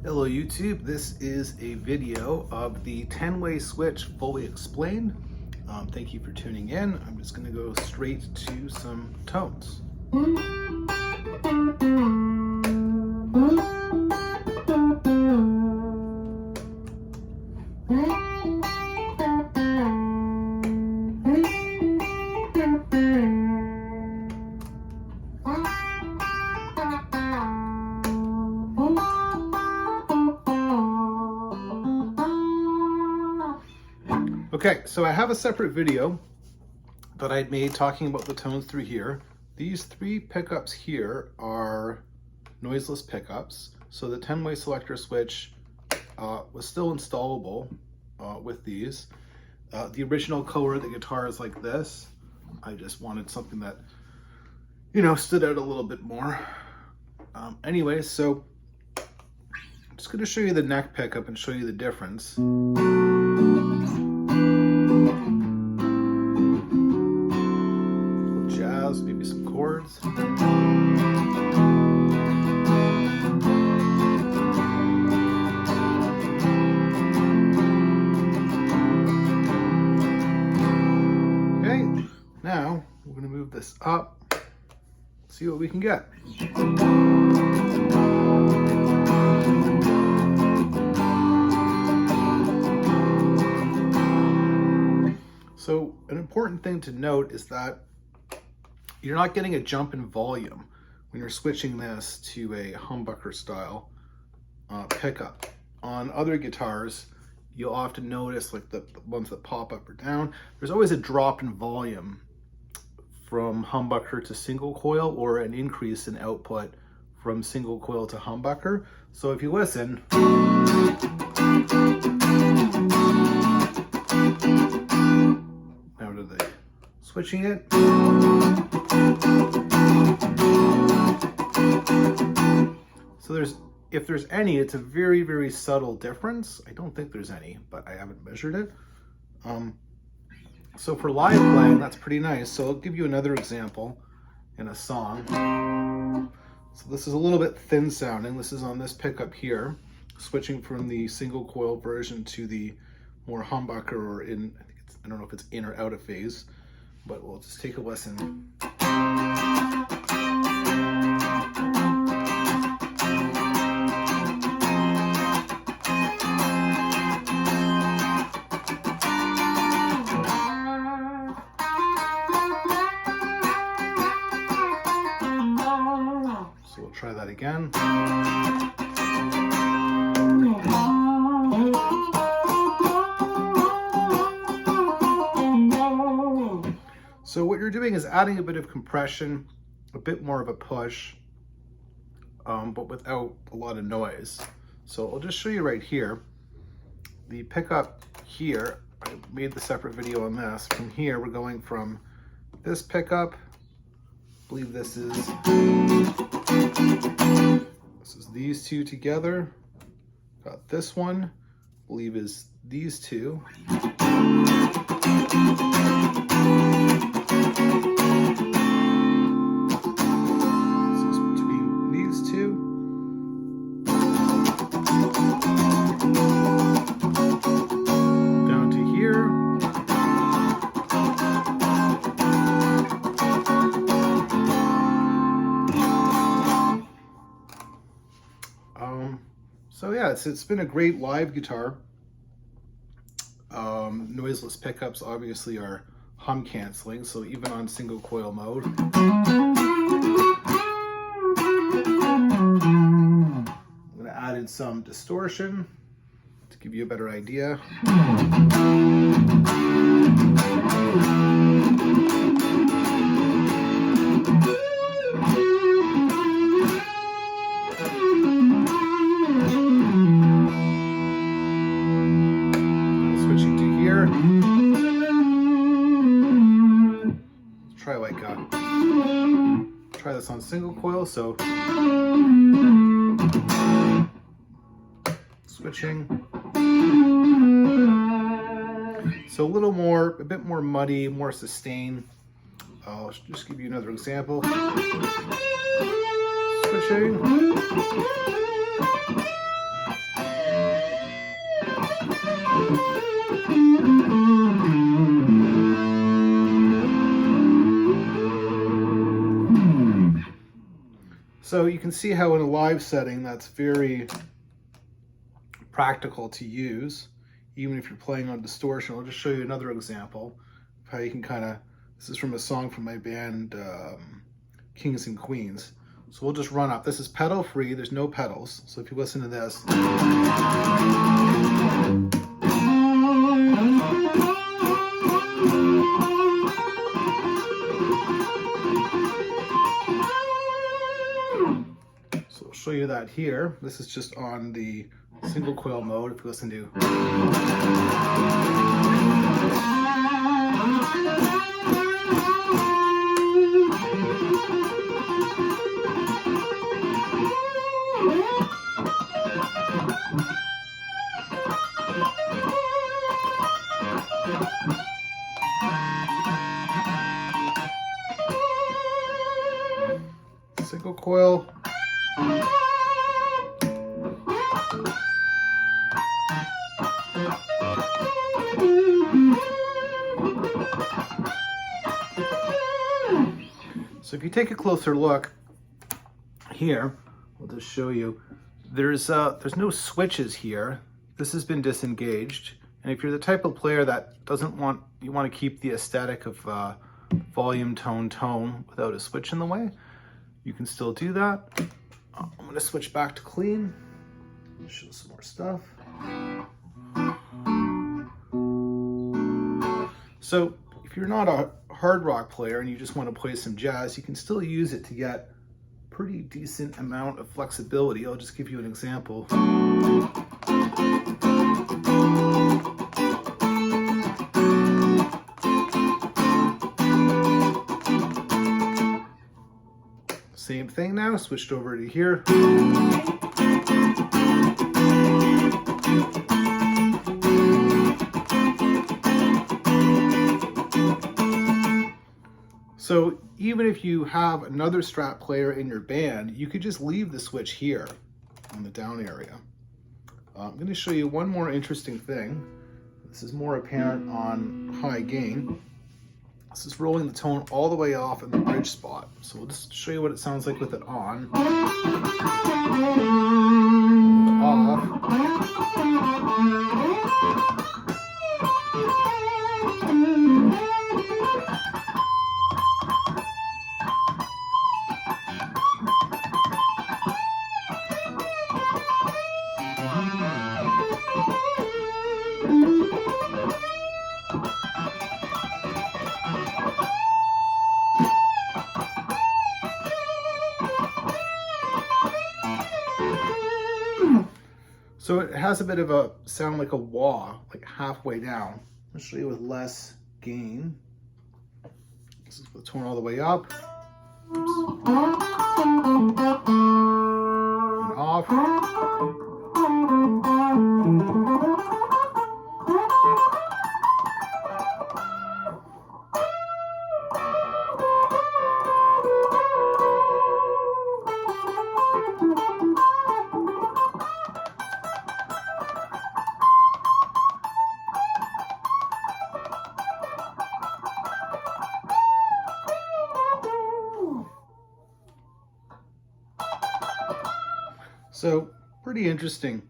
Hello YouTube, this is a video of the 10-way switch fully explained. Thank you for tuning in. I'm just going to go straight to some tones. Okay, so I have a separate video that I'd made talking about the tones through here. These three pickups here are noiseless pickups. So the 10-way selector switch was still installable with these. The original color of the guitar is like this. I just wanted something that, you know, stood out a little bit more. Anyway, so I'm just going to show you the neck pickup and show you the difference. Jazz, maybe some chords. Okay, now we're going to move this up, see what we can get. So an important thing to note is that you're not getting a jump in volume when you're switching this to a humbucker style pickup. On other guitars, you'll often notice, like the ones that pop up or down, there's always a drop in volume from humbucker to single coil, or an increase in output from single coil to humbucker. So if you listen, now to the switching it. So if there's any, it's a very, very subtle difference. I don't think there's any, but I haven't measured it. So for live playing, that's pretty nice. So I'll give you another example in a song. So this is a little bit thin sounding. This is on this pickup here, switching from the single coil version to the more humbucker, or in, I don't know if it's in or out of phase, but we'll just take a listen. So we'll try that again. So what you're doing is adding a bit of compression, a bit more of a push, but without a lot of noise. So I'll just show you right here. The pickup here, I made the separate video on this. From here, we're going from this pickup, I believe this is these two together. Got this one, I believe is these two. Down to here. So yeah, it's been a great live guitar. Noiseless pickups obviously are hum canceling, so even on single coil mode. I'm going to add in some distortion to give you a better idea. Switching to here. Let's try try this on single coil, so switching. So a bit more muddy, more sustained. I'll just give you another example. Switching. So you can see how in a live setting that's very practical to use, even if you're playing on distortion. I'll just show you another example of how you can kind of, this is from a song from my band, Kings and Queens. So we'll just run up. This is pedal free, there's no pedals. So if you listen to this. So I'll show you that here. This is just on the single coil mode. If you listen to single coil. So if you take a closer look here, I'll just show you, there's no switches here. This has been disengaged. And if you're the type of player that doesn't want, you want to keep the aesthetic of volume, tone without a switch in the way, you can still do that. I'm gonna switch back to clean. Show some more stuff. So if you're not a hard rock player and you just want to play some jazz, you can still use it to get pretty decent amount of flexibility. I'll just give you an example. Same thing now, switched over to here. So even if you have another Strat player in your band, you could just leave the switch here on the down area. I'm going to show you one more interesting thing. This is more apparent on high gain. This is rolling the tone all the way off in the bridge spot. So we'll just show you what it sounds like with it on. Off. So it has a bit of a sound like a wah, like halfway down. I'll show you with less gain. This is the tone all the way up. Oops. And off. So pretty interesting.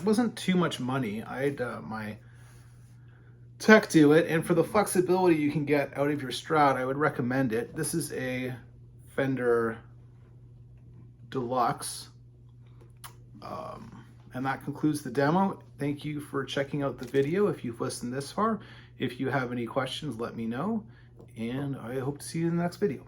Wasn't too much money. I had my tech do it, and for the flexibility you can get out of your Strat, I would recommend it. This is a Fender Deluxe. And that concludes the demo. Thank you for checking out the video if you've listened this far. If you have any questions, let me know, and I hope to see you in the next video.